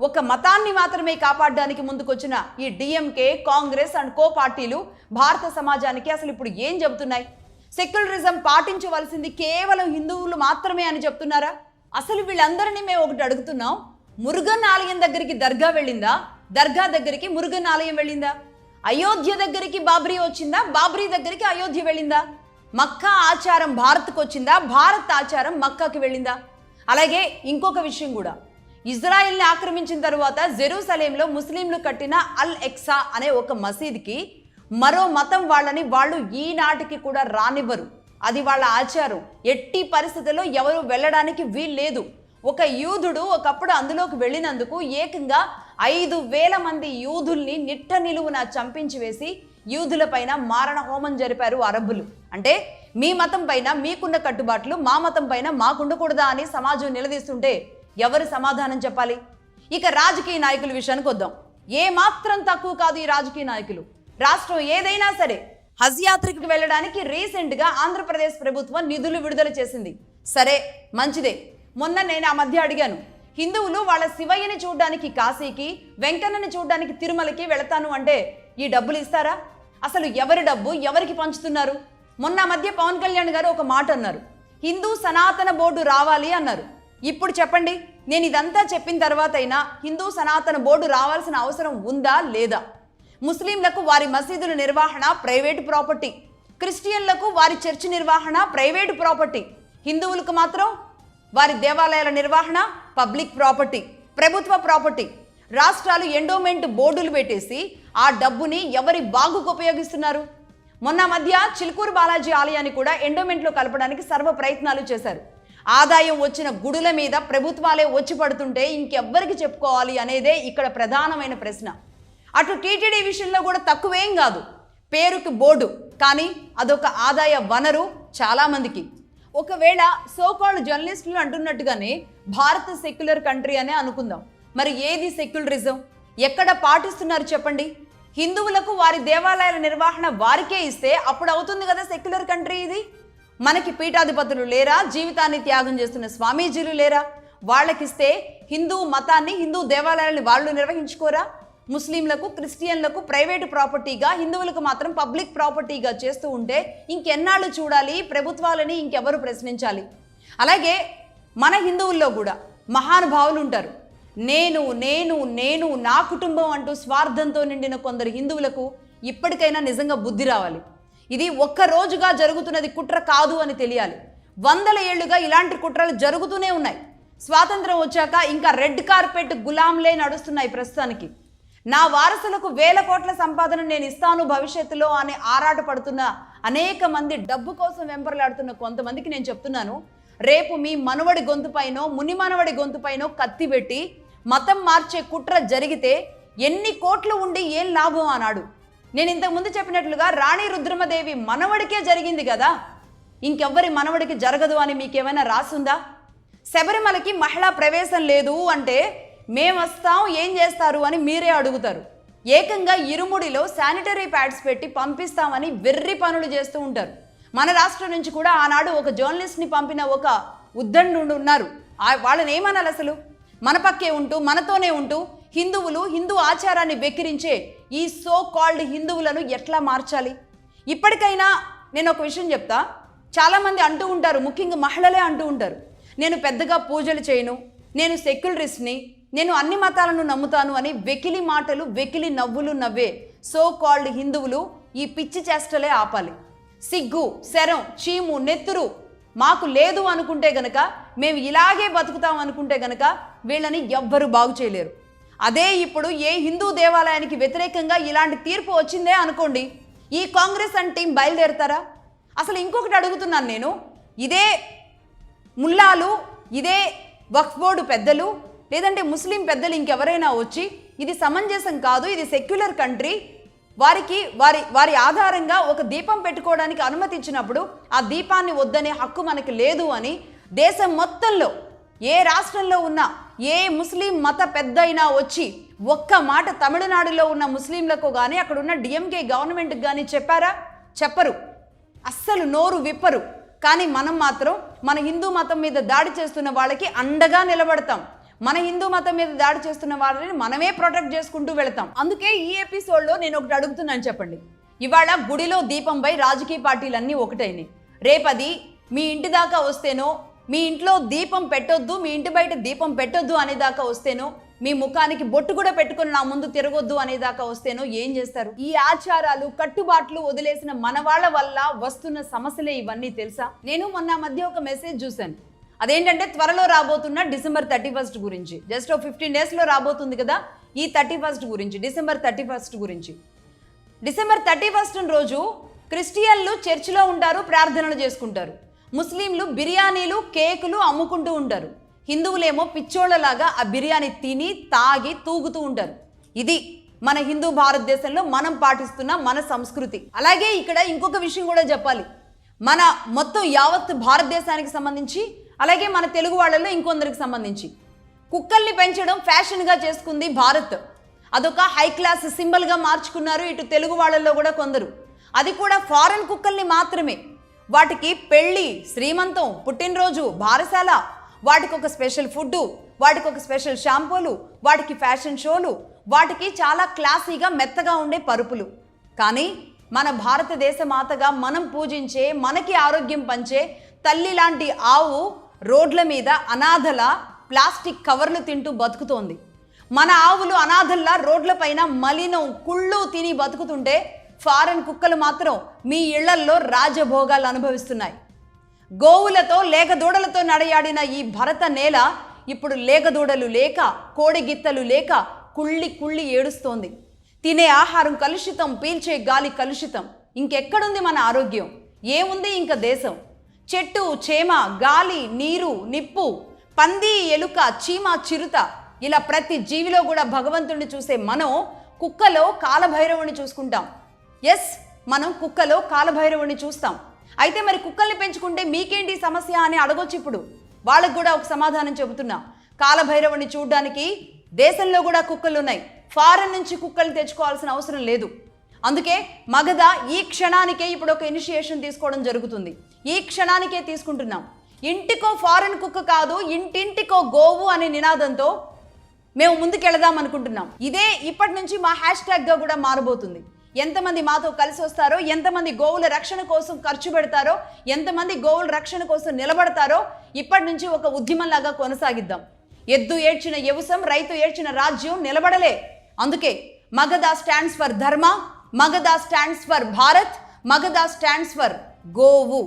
ఒక మతాన్ని మాత్రమే కాపాడడానికి ముందుకొచ్చిన ఈ డిఎంకే, కాంగ్రెస్ అండ్ కో పార్టీలు భారత సమాజానికి అసలు ఇప్పుడు ఏం చెబుతున్నాయి? సెక్యులరిజం పాటించవలసింది కేవలం హిందువులు మాత్రమే అని చెప్తున్నారా? అసలు వీళ్ళందరినీ మేము ఒకటి అడుగుతున్నాం, మురుగన్ ఆలయం దగ్గరికి దర్గా వెళ్ళిందా? దర్గా దగ్గరికి మురుగన్ ఆలయం వెళ్ళిందా? అయోధ్య దగ్గరికి బాబ్రీ వచ్చిందా? బాబ్రీ దగ్గరికి అయోధ్య వెళ్ళిందా? మక్కా ఆచారం భారత్కు వచ్చిందా? భారత్ ఆచారం మక్కాకి వెళ్ళిందా? అలాగే ఇంకొక విషయం కూడా, ఇజ్రాయెల్ని ఆక్రమించిన తరువాత జెరూసలేంలో ముస్లింలు కట్టిన అల్ ఎక్సా అనే ఒక మసీద్కి మరో మతం వాళ్ళని వాళ్ళు ఈనాటికి కూడా రానివ్వరు. అది వాళ్ళ ఆచారం. ఎట్టి పరిస్థితుల్లో ఎవరు వెళ్ళడానికి వీల్లేదు. ఒక యూదుడు ఒకప్పుడు అందులోకి వెళ్ళినందుకు ఏకంగా 5,000 మంది యూదుల్ని నిట్ట నిలువున చంపించి వేసి యూదుల పైన మారణ హోమం జరిపారు అరబ్బులు. అంటే మీ మతం పైన మీకున్న కట్టుబాట్లు మా మతం పైన మాకుండకూడదా అని సమాజం నిలదీస్తుంటే ఎవరు సమాధానం చెప్పాలి? ఇక రాజకీయ నాయకుల విషయానికి వద్దాం. ఏ మాత్రం తక్కువ కాదు ఈ రాజకీయ నాయకులు. రాష్ట్రం ఏదైనా సరే హజ్ యాత్రకు వెళ్ళడానికి రీసెంట్గా ఆంధ్రప్రదేశ్ ప్రభుత్వం నిధులు విడుదల చేసింది. సరే, మంచిదే. మొన్న నేను ఆ మధ్య అడిగాను, హిందువులు వాళ్ళ శివయ్యని చూడడానికి కాశీకి, వెంకన్నని చూడడానికి తిరుమలకి వెళతాను అంటే ఈ డబ్బులు ఇస్తారా? అసలు ఎవరి డబ్బు ఎవరికి పంచుతున్నారు? మొన్న మధ్య పవన్ కళ్యాణ్ గారు ఒక మాట అన్నారు, హిందూ సనాతన బోర్డు రావాలి అన్నారు. ఇప్పుడు చెప్పండి, నేను ఇదంతా చెప్పిన తర్వాత అయినా హిందూ సనాతన బోర్డు రావాల్సిన అవసరం ఉందా లేదా? ముస్లింలకు వారి మసీదుల నిర్వహణ ప్రైవేటు ప్రాపర్టీ, క్రిస్టియన్లకు వారి చర్చి నిర్వహణ ప్రైవేటు ప్రాపర్టీ, హిందువులకు మాత్రం వారి దేవాలయాల నిర్వహణ పబ్లిక్ ప్రాపర్టీ, ప్రభుత్వ ప్రాపర్టీ. రాష్ట్రాలు ఎండోమెంట్ బోర్డులు పెట్టేసి ఆ డబ్బుని ఎవరి బాగుకు ఉపయోగిస్తున్నారు? మొన్న మధ్య చిలుకూరు బాలాజీ ఆలయాన్ని కూడా ఎండోమెంట్లో కలపడానికి సర్వ ప్రయత్నాలు చేశారు. ఆదాయం వచ్చిన గుడుల మీద ప్రభుత్వాలే వచ్చి పడుతుంటే ఇంకెవ్వరికి చెప్పుకోవాలి అనేదే ఇక్కడ ప్రధానమైన ప్రశ్న. అటు టీటీడీ విషయంలో కూడా తక్కువేం కాదు, పేరుకి బోర్డు, కానీ అదొక ఆదాయ వనరు చాలామందికి. ఒకవేళ సోకాల్డ్ జర్నలిస్టులు అంటున్నట్టుగానే భారత్ సెక్యులర్ కంట్రీ అనే అనుకుందాం. మరి ఏది సెక్యులరిజం? ఎక్కడ పాటిస్తున్నారు చెప్పండి? హిందువులకు వారి దేవాలయాల నిర్వహణ వారికే ఇస్తే అప్పుడు అవుతుంది కదా సెక్యులర్ కంట్రీ ఇది. మనకి పీఠాధిపతులు లేరా? జీవితాన్ని త్యాగం చేస్తున్న స్వామీజీలు లేరా? వాళ్ళకిస్తే హిందూ మతాన్ని, హిందూ దేవాలయాలని వాళ్ళు నిర్వహించుకోరా? ముస్లింలకు, క్రిస్టియన్లకు ప్రైవేటు ప్రాపర్టీగా, హిందువులకు మాత్రం పబ్లిక్ ప్రాపర్టీగా చేస్తూ ఉంటే ఇంకెన్నాళ్ళు చూడాలి? ప్రభుత్వాలని ఇంకెవరు ప్రశ్నించాలి? అలాగే మన హిందువుల్లో కూడా మహానుభావులు ఉంటారు. నేను నేను నేను నా కుటుంబం అంటూ స్వార్థంతో నిండిన కొందరు హిందువులకు ఇప్పటికైనా నిజంగా బుద్ధి రావాలి. ఇది ఒక్క రోజుగా జరుగుతున్నది కుట్ర కాదు అని తెలియాలి. 100 ఏళ్లుగా ఇలాంటి కుట్రలు జరుగుతూనే ఉన్నాయి. స్వాతంత్రం వచ్చాక ఇంకా రెడ్ కార్పెట్ గులాంలే నడుస్తున్నాయి ప్రస్తుతానికి. నా వారసులకు 1000 కోట్ల సంపాదన నేను ఇస్తాను భవిష్యత్తులో అని ఆరాట పడుతున్న అనేక మంది, డబ్బు కోసం వెంపర్లాడుతున్న కొంతమందికి నేను చెప్తున్నాను, రేపు మీ మనవడి గొంతుపైనో ముని మనవడి గొంతుపైనో కత్తి పెట్టి మతం మార్చే కుట్ర జరిగితే ఎన్ని కోట్లు ఉండి ఏం లాభం అన్నాడు. నేను ఇంతకుముందు చెప్పినట్లుగా రాణి రుద్రమదేవి మనవడికే జరిగింది కదా, ఇంకెవ్వరి మనవడికి జరగదు అని మీకేమైనా రాసుందా? శబరిమలకి మహిళా ప్రవేశం లేదు అంటే మేము వస్తాం, ఏం చేస్తారు అని మీరే అడుగుతారు. ఏకంగా ఇరుముడిలో శానిటరీ ప్యాడ్స్ పెట్టి పంపిస్తామని వెర్రి పనులు చేస్తూ ఉంటారు. మన రాష్ట్రం నుంచి కూడా ఆనాడు ఒక జర్నలిస్ట్ని పంపిన ఒక ఉద్దండు ఉన్నారు. వాళ్ళని ఏమనాలి? అసలు మన పక్కే ఉంటూ మనతోనే ఉంటూ హిందువులు, హిందూ ఆచారాన్ని వెక్కిరించే ఈ సో కాల్డ్ హిందువులను ఎట్లా మార్చాలి? ఇప్పటికైనా నేను ఒక విషయం చెప్తా. చాలామంది అంటూ ఉంటారు, ముఖ్యంగా మహిళలే అంటూ ఉంటారు, నేను పెద్దగా పూజలు చేయను, నేను సెక్యులరిస్ట్ని, నేను అన్ని మతాలను నమ్ముతాను అని వెకిలి మాటలు, వెకిలి నవ్వులు నవ్వే సో కాల్డ్ హిందువులు ఈ పిచ్చి చేష్టలే ఆపాలి. సిగ్గు, శరం, చీము, నెత్తురు మాకు లేదు అనుకుంటే గనక, మేము ఇలాగే బతుకుతాం అనుకుంటే గనక వీళ్ళని ఎవ్వరూ బాగు చేయలేరు. అదే ఇప్పుడు ఏ హిందూ దేవాలయానికి వ్యతిరేకంగా ఇలాంటి తీర్పు వచ్చిందే అనుకోండి, ఈ కాంగ్రెస్ అండ్ టీం బయలుదేరుతారా? అసలు ఇంకొకటి అడుగుతున్నాను నేను, ఇదే ముల్లాలు, ఇదే వక్ఫ్ బోర్డు పెద్దలు, లేదంటే ముస్లిం పెద్దలు ఇంకెవరైనా వచ్చి ఇది సమంజసం కాదు, ఇది సెక్యులర్ కంట్రీ, వారికి వారి ఆధారంగా ఒక దీపం పెట్టుకోవడానికి అనుమతి ఇచ్చినప్పుడు ఆ దీపాన్ని వద్దనే హక్కు మనకి లేదు అని దేశం మొత్తంలో ఏ రాష్ట్రంలో ఉన్న ఏ ముస్లిం మత పెద్ద అయినా వచ్చి ఒక్క మాట తమిళనాడులో ఉన్న ముస్లింలకు కానీ అక్కడ ఉన్న డిఎంకే గవర్నమెంట్కి కానీ చెప్పారా? చెప్పరు, అస్సలు నోరు విప్పరు. కానీ మనం మాత్రం మన హిందూ మతం మీద దాడి చేస్తున్న వాళ్ళకి అండగా నిలబడతాం. మన హిందూ మతం మీద దాడి చేస్తున్న వాళ్ళని మనమే ప్రొటెక్ట్ చేసుకుంటూ వెళతాం. అందుకే ఈ ఎపిసోడ్లో నేను ఒకటి అడుగుతున్నాను, చెప్పండి. ఇవాళ గుడిలో దీపంపై రాజకీయ పార్టీలన్నీ ఒకటైనాయి. రేపది మీ ఇంటి దాకా వస్తేనో, మీ ఇంట్లో దీపం పెట్టొద్దు, మీ ఇంటి బయట దీపం పెట్టొద్దు అనేదాకా వస్తేనో, మీ ముఖానికి బొట్టు కూడా పెట్టుకుని నా ముందు తిరగొద్దు అనేదాకా వస్తేనో ఏం చేస్తారు? ఈ ఆచారాలు కట్టుబాట్లు వదిలేసిన మన వాళ్ళ వల్ల వస్తున్న సమస్యలే ఇవన్నీ తెలుసా? నేను మొన్న మధ్య ఒక మెసేజ్ చూశాను. అదేంటంటే త్వరలో రాబోతున్న December 31 గురించి. జస్ట్ 15 డేస్లో రాబోతుంది కదా ఈ 31 గురించి, December 31 గురించి. December 31 రోజు క్రిస్టియన్లు చర్చిలో ఉంటారు, ప్రార్థనలు చేసుకుంటారు. ముస్లింలు బిర్యానీలు కేకులు అమ్ముకుంటూ ఉంటారు. హిందువులేమో పిచ్చోళ్లలాగా ఆ బిర్యానీ తిని తాగి తూగుతూ ఉంటారు. ఇది మన హిందూ భారతదేశంలో మనం పాటిస్తున్న మన సంస్కృతి. అలాగే ఇక్కడ ఇంకొక విషయం కూడా చెప్పాలి. మన మొత్తం యావత్ భారతదేశానికి సంబంధించి, అలాగే మన తెలుగు వాళ్ళలో ఇంకొందరికి సంబంధించి కుక్కల్ని పెంచడం ఫ్యాషన్గా చేసుకుంది భారత్. అదొక హై క్లాస్ సింబల్గా మార్చుకున్నారు ఇటు తెలుగు వాళ్ళల్లో కూడా కొందరు. అది కూడా ఫారెన్ కుక్కల్ని మాత్రమే. వాటికి పెళ్ళి, శ్రీమంతం, పుట్టినరోజు, బారసాల, వాటికి ఒక స్పెషల్ ఫుడ్డు, వాటికి ఒక స్పెషల్ షాంపూలు, వాటికి ఫ్యాషన్ షోలు, వాటికి చాలా క్లాసీగా మెత్తగా ఉండే పరుపులు. కానీ మన భారతదేశ మాతగా మనం పూజించే, మనకి ఆరోగ్యం పంచే తల్లి లాంటి ఆవు రోడ్ల మీద అనాథల ప్లాస్టిక్ కవర్లు తింటూ బతుకుతోంది. మన ఆవులు అనాథల్లా రోడ్లపైన మలినం కుళ్ళు తిని బతుకుతుంటే ఫారెన్ కుక్కలు మాత్రం మీ ఇళ్లల్లో రాజభోగాలు అనుభవిస్తున్నాయి. గోవులతో లేగదూడలతో నడయాడిన ఈ భరత నేల ఇప్పుడు లేగదూడలు లేక, కోడిగిత్తలు లేక కుళ్ళి కుళ్ళి ఏడుస్తోంది. తినే ఆహారం కలుషితం, పీల్చే గాలి కలుషితం. ఇంకెక్కడుంది మన ఆరోగ్యం? ఏముంది ఇంక దేశం? చెట్టు చేమ, గాలి, నీరు, నిప్పు, పంది, ఎలుక, చీమ, చిరుత, ఇలా ప్రతి జీవిలో కూడా భగవంతుడిని చూసే మనం కుక్కలో కాలభైరవుని చూసుకుంటాం. ఎస్, మనం కుక్కలో కాలభైరవుని చూస్తాం. అయితే మరి కుక్కల్ని పెంచుకుంటే మీకేంటి సమస్య అని అడగొచ్చు. ఇప్పుడు వాళ్ళకు కూడా ఒక సమాధానం చెబుతున్నా. కాలభైరవుని చూడడానికి దేశంలో కూడా కుక్కలు ఉన్నాయి. ఫారెన్ నుంచి కుక్కలు తెచ్చుకోవాల్సిన అవసరం లేదు. అందుకే మగధ ఈ క్షణానికే ఇప్పుడు ఒక ఇనిషియేషన్ తీసుకోవడం జరుగుతుంది. ఈ క్షణానికే తీసుకుంటున్నాం. ఇంటికో ఫారెన్ కుక్క కాదు, ఇంటింటికో గోవు అనే నినాదంతో మేము ముందుకెళదాం అనుకుంటున్నాం. ఇదే ఇప్పటి నుంచి మా హ్యాష్ట్యాగ్గా కూడా మారబోతుంది. ఎంతమంది మాతో కలిసి వస్తారో, ఎంతమంది గోవుల రక్షణ కోసం ఖర్చు పెడతారో, ఎంతమంది గోవుల రక్షణ కోసం నిలబడతారో ఇప్పటి నుంచి ఒక ఉద్యమంలాగా కొనసాగిద్దాం. ఎద్దు ఏడ్చిన యవసం, రైతు ఏడ్చిన రాజ్యం నిలబడలే. అందుకే మగధ స్టాండ్స్ ఫర్ ధర్మ, Magadha stands for Bharat, Magadha stands for గోవు.